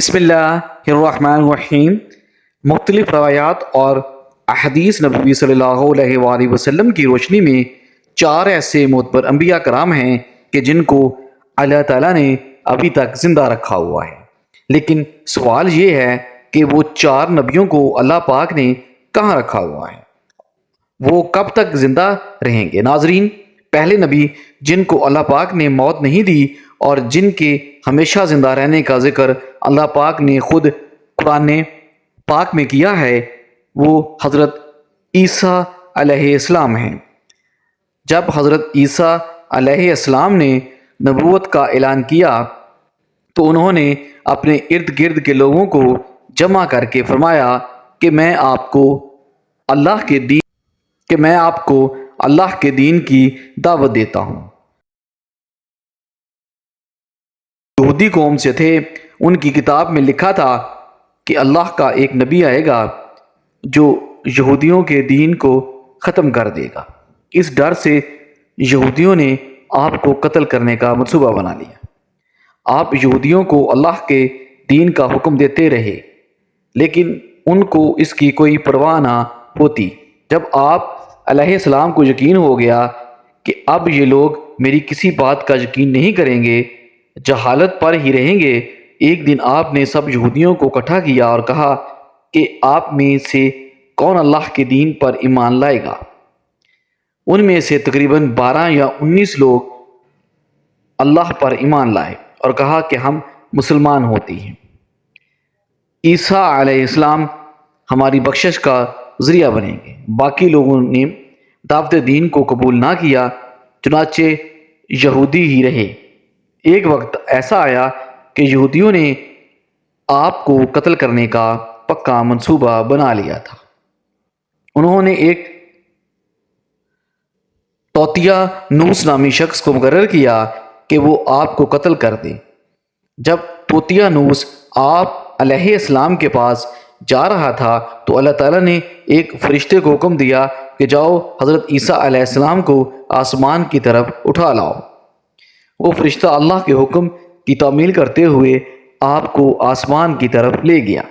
بسم اللہ الرحمن الرحیم۔ مختلف روایات اور احادیث نبوی صلی اللہ علیہ وآلہ وسلم کی روشنی میں چار ایسے معتبر انبیاء کرام ہیں کہ جن کو اللہ تعالیٰ نے ابھی تک زندہ رکھا ہوا ہے، لیکن سوال یہ ہے کہ وہ چار نبیوں کو اللہ پاک نے کہاں رکھا ہوا ہے، وہ کب تک زندہ رہیں گے؟ ناظرین، پہلے نبی جن کو اللہ پاک نے موت نہیں دی اور جن کے ہمیشہ زندہ رہنے کا ذکر اللہ پاک نے خود قرآن پاک میں کیا ہے، وہ حضرت عیسیٰ علیہ السلام ہیں۔ جب حضرت عیسیٰ علیہ السلام نے نبوت کا اعلان کیا تو انہوں نے اپنے ارد گرد کے لوگوں کو جمع کر کے فرمایا کہ میں آپ کو اللہ کے دین کی دعوت دیتا ہوں۔ یہودی قوم سے تھے، ان کی کتاب میں لکھا تھا کہ اللہ کا ایک نبی آئے گا جو یہودیوں کے دین کو ختم کر دے گا۔ اس ڈر سے یہودیوں نے آپ کو قتل کرنے کا منصوبہ بنا لیا۔ آپ یہودیوں کو اللہ کے دین کا حکم دیتے رہے، لیکن ان کو اس کی کوئی پرواہ نہ ہوتی۔ جب آپ علیہ السلام کو یقین ہو گیا کہ اب یہ لوگ میری کسی بات کا یقین نہیں کریں گے، جہالت پر ہی رہیں گے، ایک دن آپ نے سب یہودیوں کو اکٹھا کیا اور کہا کہ آپ میں سے کون اللہ کے دین پر ایمان لائے گا؟ ان میں سے تقریباً 12 یا 19 لوگ اللہ پر ایمان لائے اور کہا کہ ہم مسلمان ہوتے ہیں۔ عیسیٰ علیہ السلام ہماری بخشش کا ذریعہ بنیں گے۔ باقی لوگوں نے دعوت دین کو قبول نہ کیا، چنانچہ یہودی ہی رہے۔ ایک وقت ایسا آیا کہ یہودیوں نے آپ کو قتل کرنے کا پکا منصوبہ بنا لیا تھا۔ انہوں نے ایک توطیہ نوس نامی شخص کو مقرر کیا کہ وہ آپ کو قتل کر دے۔ جب توطیہ نوس آپ علیہ السلام کے پاس جا رہا تھا تو اللہ تعالیٰ نے ایک فرشتے کو حکم دیا کہ جاؤ حضرت عیسیٰ علیہ السلام کو آسمان کی طرف اٹھا لاؤ۔ وہ فرشتہ اللہ کے حکم کی تعمیل کرتے ہوئے آپ کو آسمان کی طرف لے گیا۔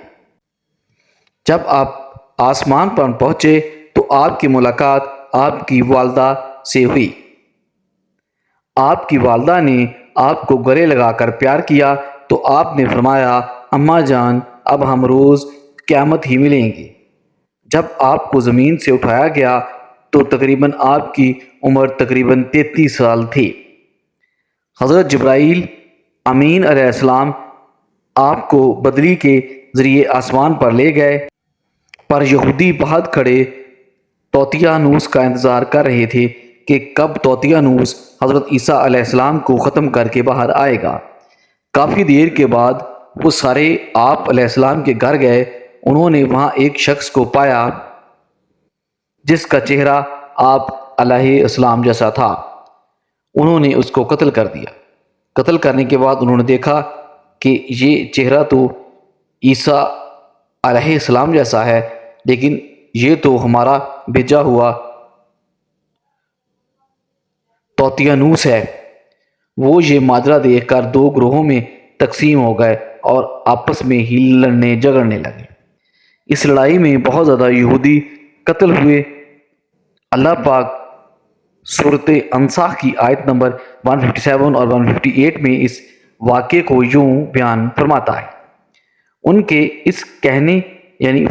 جب آپ آسمان پر پہنچے تو آپ کی ملاقات آپ کی والدہ سے ہوئی۔ آپ کی والدہ نے آپ کو گلے لگا کر پیار کیا تو آپ نے فرمایا، اماں جان، اب ہم روز قیامت ہی ملیں گے۔ جب آپ کو زمین سے اٹھایا گیا تو تقریباً آپ کی عمر تقریباً 33 سال تھی۔ حضرت جبرائیل امین علیہ السلام آپ کو بدری کے ذریعے آسمان پر لے گئے، پر یہودی باہر کھڑے توطیہ نوس کا انتظار کر رہے تھے کہ کب توطیہ نوس حضرت عیسیٰ علیہ السلام کو ختم کر کے باہر آئے گا۔ کافی دیر کے بعد وہ سارے آپ علیہ السلام کے گھر گئے۔ انہوں نے وہاں ایک شخص کو پایا جس کا چہرہ آپ علیہ السلام جیسا تھا۔ انہوں نے اس کو قتل کر دیا۔ قتل کرنے کے بعد انہوں نے دیکھا کہ یہ چہرہ تو عیسیٰ علیہ السلام جیسا ہے، لیکن یہ تو ہمارا بھیجا ہوا توطیہ نوس ہے۔ وہ یہ ماجرا دیکھ کر 2 گروہوں میں تقسیم ہو گئے اور آپس میں ہی لڑنے جھگڑنے لگے۔ اس لڑائی میں بہت زیادہ یہودی قتل ہوئے۔ اللہ پاک سورۃ انصاح کی آیت نمبر 157 اور 158 میں اس واقعے کو یوں بیان فرماتا ہے۔ ان کے اس کہنے یعنی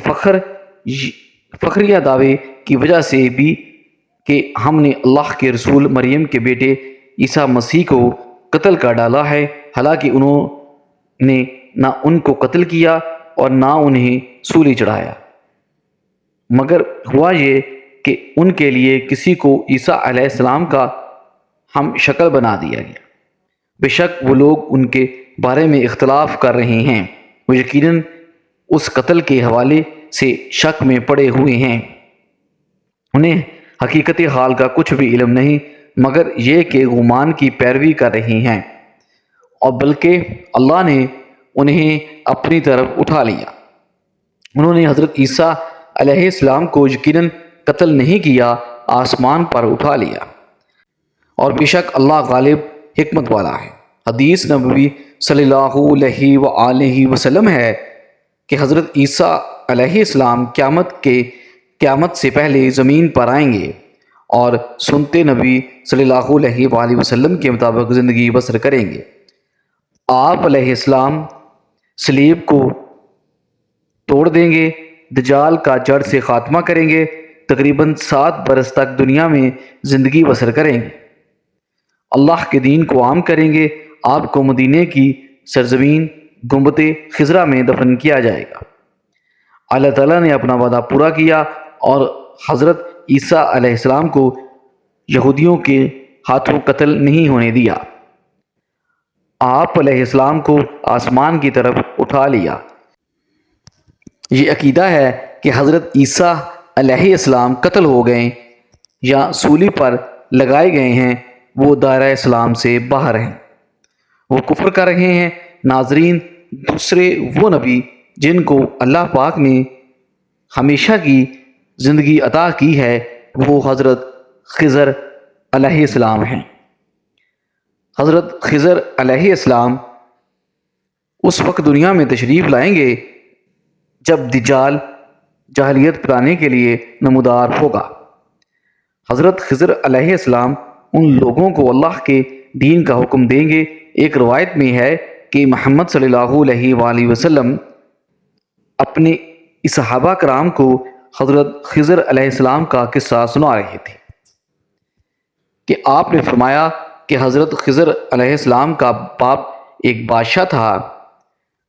فخریہ دعوے کی وجہ سے بھی کہ ہم نے اللہ کے رسول مریم کے بیٹے عیسیٰ مسیح کو قتل کر ڈالا ہے، حالانکہ انہوں نے نہ ان کو قتل کیا اور نہ انہیں سولی چڑھایا، مگر ہوا یہ کہ ان کے لیے کسی کو عیسیٰ علیہ السلام کا ہم شکل بنا دیا گیا۔ بے شک وہ لوگ ان کے بارے میں اختلاف کر رہے ہیں، وہ یقیناً اس قتل کے حوالے سے شک میں پڑے ہوئے ہیں۔ انہیں حقیقت حال کا کچھ بھی علم نہیں مگر یہ کہ گمان کی پیروی کر رہے ہیں، اور بلکہ اللہ نے انہیں اپنی طرف اٹھا لیا۔ انہوں نے حضرت عیسیٰ علیہ السلام کو یقیناً قتل نہیں کیا، آسمان پر اٹھا لیا، اور بے شک اللہ غالب حکمت والا ہے۔ حدیث نبوی صلی اللہ علیہ وآلہ وسلم ہے کہ حضرت عیسیٰ علیہ السلام قیامت سے پہلے زمین پر آئیں گے اور سنتے نبی صلی اللہ علیہ وآلہ وسلم کے مطابق زندگی بسر کریں گے۔ آپ علیہ السلام صلیب کو توڑ دیں گے، دجال کا جڑ سے خاتمہ کریں گے، تقریباً 7 برس تک دنیا میں زندگی بسر کریں گے، اللہ کے دین کو عام کریں گے، آپ کو مدینے کی سرزمین گنبد خضرا میں دفن کیا جائے گا۔ اللہ تعالیٰ نے اپنا وعدہ پورا کیا اور حضرت عیسیٰ علیہ السلام کو یہودیوں کے ہاتھوں قتل نہیں ہونے دیا۔ آپ علیہ السلام کو آسمان کی طرف اٹھا لیا۔ یہ عقیدہ ہے کہ حضرت عیسیٰ علیہ السلام قتل ہو گئے یا سولی پر لگائے گئے ہیں، وہ دائرہ اسلام سے باہر ہیں، وہ کفر کر رہے ہیں۔ ناظرین، دوسرے وہ نبی جن کو اللہ پاک نے ہمیشہ کی زندگی عطا کی ہے وہ حضرت خضر علیہ السلام ہیں۔ حضرت خضر علیہ السلام اس وقت دنیا میں تشریف لائیں گے جب دجال جاہلیت پھیلانے کے لیے نمودار ہوگا۔ حضرت خضر علیہ السلام ان لوگوں کو اللہ کے دین کا حکم دیں گے۔ ایک روایت میں ہے کہ محمد صلی اللہ علیہ وآلہ وسلم اپنے صحابہ کرام کو حضرت خضر علیہ السلام کا قصہ سنا رہے تھے کہ آپ نے فرمایا کہ حضرت خضر علیہ السلام کا باپ ایک بادشاہ تھا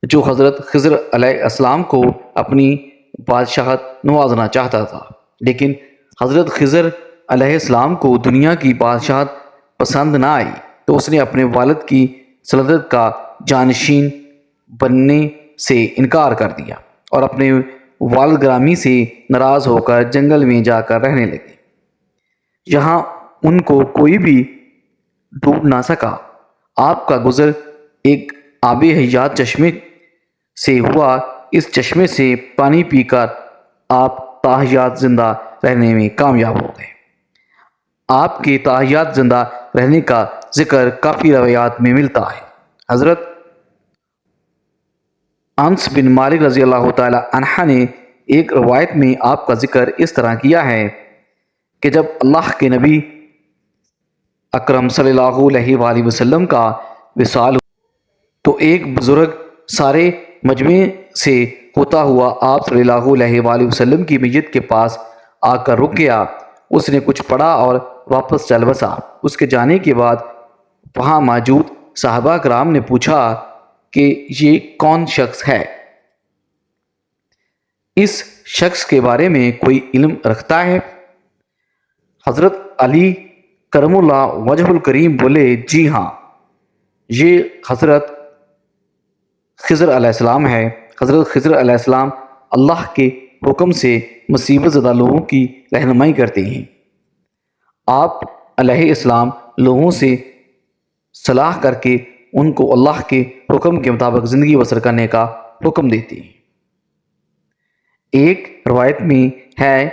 جو حضرت خضر علیہ السلام کو اپنی بادشاہت نوازنا چاہتا تھا، لیکن حضرت خضر علیہ السلام کو دنیا کی بادشاہت پسند نہ آئی تو اس نے اپنے والد کی سلطنت کا جانشین بننے سے انکار کر دیا اور اپنے والد گرامی سے ناراض ہو کر جنگل میں جا کر رہنے لگے، جہاں ان کو کوئی بھی ڈوب نہ سکا۔ آپ کا گزر ایک آب حیات چشمے سے ہوا، اس چشمے سے پانی پی کر آپ تاحیات زندہ رہنے میں کامیاب ہو گئے۔ آپ کے تاحیات زندہ رہنے کا ذکر کافی روایات میں ملتا ہے۔ حضرت انس بن مالک رضی اللہ تعالی عنہ نے ایک روایت میں آپ کا ذکر اس طرح کیا ہے کہ جب اللہ کے نبی اکرم صلی اللہ علیہ وآلہ وسلم کا وصال تو ایک بزرگ سارے مجمع سے ہوتا ہوا آپ صلی اللہ علیہ وآلہ وسلم کی میت کے پاس آ کر رک گیا۔ اس نے کچھ پڑھا اور واپس چل بسا۔ اس کے جانے کے بعد وہاں موجود صحابہ کرام نے پوچھا کہ یہ کون شخص ہے؟ اس شخص کے بارے میں کوئی علم رکھتا ہے؟ حضرت علی کرم اللہ وجہ الکریم بولے، جی ہاں، یہ حضرت خضر علیہ السلام ہے۔ حضرت خضر علیہ السلام اللہ کے حکم سے مصیبت زدہ لوگوں کی رہنمائی کرتے ہیں۔ آپ علیہ السلام لوگوں سے صلاح کر کے ان کو اللہ کے حکم کے مطابق زندگی بسر کرنے کا حکم دیتے ہیں۔ ایک روایت میں ہے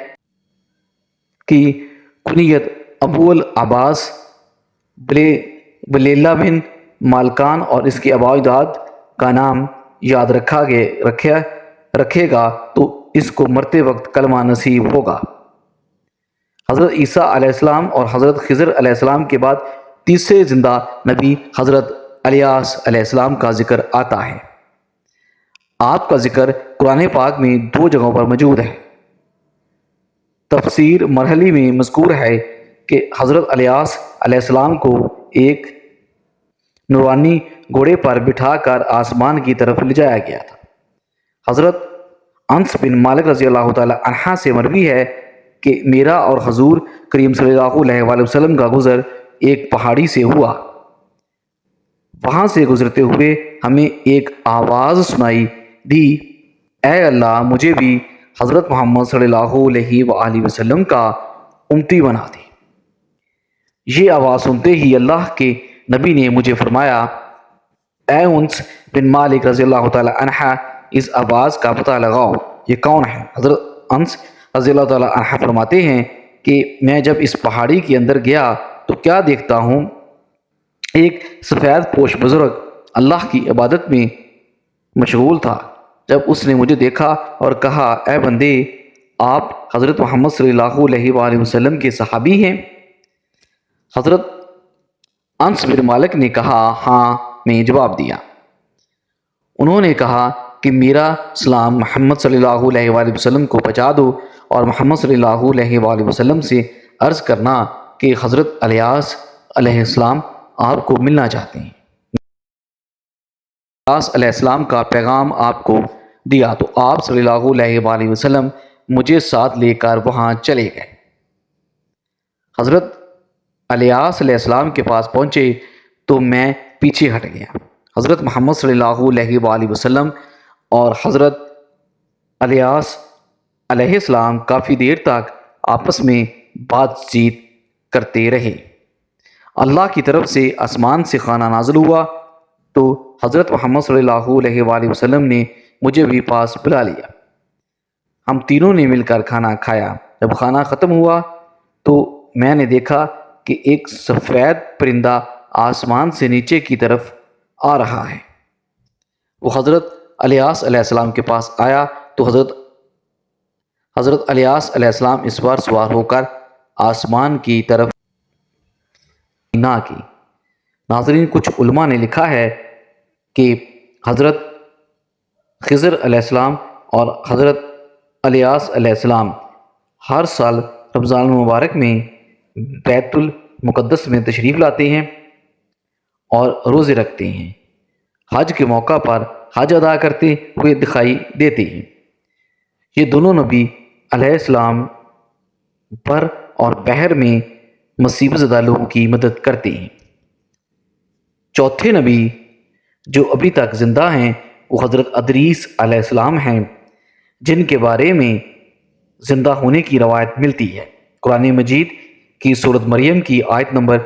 کہ کنیت ابو العباس بلیلہ بن مالکان اور اس کے آباء و اجداد کا نام یاد رکھے گا تو اس کو مرتے وقت کلمہ نصیب ہوگا۔ حضرت عیسیٰ علیہ السلام اور حضرت خضر علیہ السلام کے بعد تیسرے زندہ نبی حضرت الیاس علیہ السلام کا ذکر آتا ہے۔ آپ کا ذکر قرآن پاک میں 2 جگہوں پر موجود ہے۔ تفسیر مرحلی میں مذکور ہے کہ حضرت الیاس علیہ السلام کو ایک نورانی گھوڑے پر بٹھا کر آسمان کی طرف لے جایا گیا تھا۔ حضرت انس بن مالک رضی اللہ تعالی عنہ سے مروی ہے کہ میرا اور حضور کریم صلی اللہ علیہ وآلہ وسلم کا گزر ایک پہاڑی سے ہوا۔ وہاں سے گزرتے ہوئے ہمیں ایک آواز سنائی دی، اے اللہ، مجھے بھی حضرت محمد صلی اللہ علیہ وآلہ وسلم کا امتی بنا دے۔ یہ آواز سنتے ہی اللہ کے نبی نے مجھے فرمایا، اے انس بن مالک رضی اللہ تعالی عنہ، اس آواز کا پتہ لگاؤ، یہ کون ہے؟ حضرت انس رضی اللہ تعالی عنہ فرماتے ہیں کہ میں جب اس پہاڑی کے اندر گیا تو کیا دیکھتا ہوں، ایک سفید پوش بزرگ اللہ کی عبادت میں مشغول تھا جب اس نے مجھے دیکھا اور کہا، اے بندے، آپ حضرت محمد صلی اللہ علیہ وآلہ وسلم کے صحابی ہیں؟ حضرت انس بن مالک نے کہا، ہاں، میں جواب دیا۔ انہوں نے کہا کہ میرا سلام محمد صلی اللہ علیہ وآلہ وسلم کو پہنچا دو، اور محمد صلی اللہ علیہ وآلہ وسلم سے عرض کرنا کہ حضرت الیاس علیہ السلام آپ کو ملنا چاہتے ہیں۔ الیاس علیہ السلام کا پیغام آپ کو دیا تو آپ صلی اللہ علیہ وآلہ وسلم مجھے ساتھ لے کر وہاں چلے گئے۔ حضرت الیاس علیہ السلام کے پاس پہنچے تو میں پیچھے ہٹ گیا۔ حضرت محمد صلی اللہ علیہ وآلہ وسلم اور حضرت الیاس علیہ السلام کافی دیر تک آپس میں بات چیت کرتے رہے۔ اللہ کی طرف سے آسمان سے کھانا نازل ہوا تو حضرت محمد صلی اللہ علیہ وآلہ وسلم نے مجھے بھی پاس بلا لیا۔ ہم تینوں نے مل کر کھانا کھایا۔ جب کھانا ختم ہوا تو میں نے دیکھا کہ ایک سفید پرندہ آسمان سے نیچے کی طرف آ رہا ہے۔ وہ حضرت الیاس علیہ السلام کے پاس آیا تو حضرت الیاس علیہ السلام اس پر سوار ہو کر آسمان کی طرف نہ کی۔ ناظرین، کچھ علماء نے لکھا ہے کہ حضرت خضر علیہ السلام اور حضرت الیاس علیہ السلام ہر سال رمضان المبارک میں بیت المقدس میں تشریف لاتے ہیں اور روزے رکھتے ہیں۔ حج کے موقع پر حج ادا کرتے ہوئے دکھائی دیتے ہیں۔ یہ دونوں نبی علیہ السلام بر اور بحر میں مصیبت زدہ لوگوں کی مدد کرتے ہیں۔ چوتھے نبی جو ابھی تک زندہ ہیں وہ حضرت ادریس علیہ السلام ہیں، جن کے بارے میں زندہ ہونے کی روایت ملتی ہے۔ قرآن مجید کی سورۃ مریم کی آیت نمبر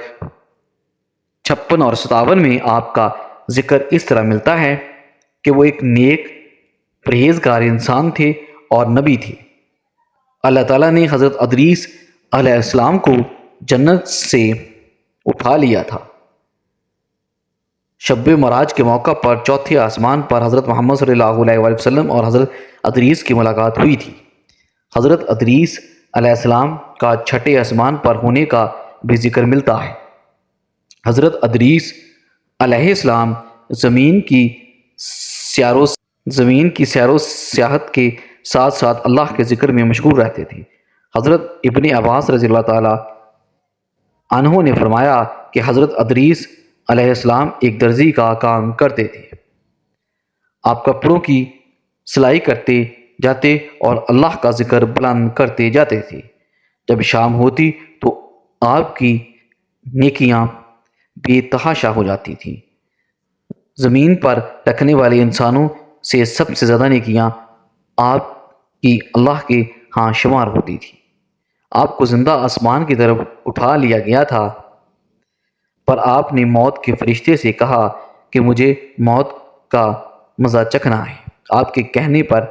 56 اور 57 میں آپ کا ذکر اس طرح ملتا ہے کہ وہ ایک نیک پرہیزگار انسان تھے اور نبی تھے۔ اللہ تعالیٰ نے حضرت ادریس علیہ السلام کو جنت سے اٹھا لیا تھا۔ شب معراج کے موقع پر چوتھے آسمان پر حضرت محمد صلی اللہ علیہ وآلہ وسلم اور حضرت ادریس کی ملاقات ہوئی تھی۔ حضرت ادریس علیہ السلام کا چھٹے آسمان پر ہونے کا بھی ذکر ملتا ہے۔ حضرت ادریس علیہ السلام زمین کی سیر و سیاحت کے ساتھ ساتھ اللہ کے ذکر میں مشغول رہتے تھے۔ حضرت ابن عباس رضی اللہ تعالی عنہ نے فرمایا کہ حضرت ادریس علیہ السلام ایک درزی کا کام کرتے تھے۔ آپ کپڑوں کی سلائی کرتے جاتے اور اللہ کا ذکر بلند کرتے جاتے تھے۔ جب شام ہوتی تو آپ کی نیکیاں بے تحاشا ہو جاتی تھیں۔ زمین پر رکھنے والے انسانوں سے سب سے زیادہ نیکیاں آپ کی اللہ کے ہاں شمار ہوتی تھی۔ آپ کو زندہ آسمان کی طرف اٹھا لیا گیا تھا، پر آپ نے موت کے فرشتے سے کہا کہ مجھے موت کا مزہ چکھنا ہے۔ آپ کے کہنے پر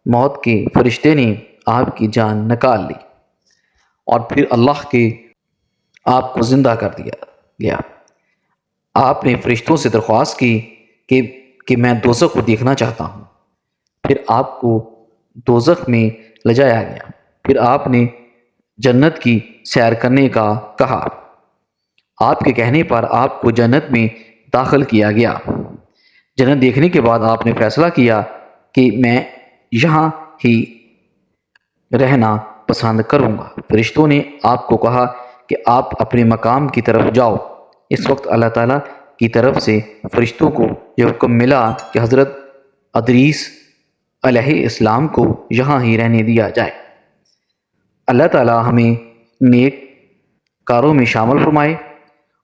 موت کے فرشتے نے آپ کی جان نکال لی اور پھر اللہ کے آپ کو زندہ کر دیا گیا۔ آپ نے فرشتوں سے درخواست کی کہ میں دوزخ کو دیکھنا چاہتا ہوں۔ پھر آپ کو دوزخ میں لے جایا گیا۔ پھر آپ نے جنت کی سیر کرنے کا کہا۔ آپ کے کہنے پر آپ کو جنت میں داخل کیا گیا۔ جنت دیکھنے کے بعد آپ نے فیصلہ کیا کہ میں یہاں ہی رہنا پسند کروں گا۔ فرشتوں نے آپ کو کہا کہ آپ اپنے مقام کی طرف جاؤ۔ اس وقت اللہ تعالیٰ کی طرف سے فرشتوں کو یہ حکم ملا کہ حضرت ادریس علیہ السلام کو یہاں ہی رہنے دیا جائے۔ اللہ تعالیٰ ہمیں نیک کاروں میں شامل فرمائے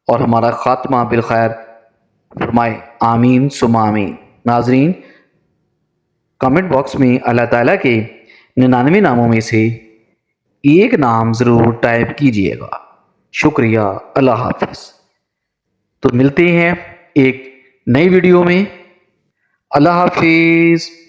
اور ہمارا خاتمہ بالخیر فرمائے، آمین ثم آمین۔ ناظرین، کمنٹ باکس میں اللہ تعالیٰ کے 99 ناموں میں سے ایک نام ضرور ٹائپ کیجئے گا۔ شکریہ، اللہ حافظ۔ تو ملتے ہیں ایک نئی ویڈیو میں۔ اللہ حافظ۔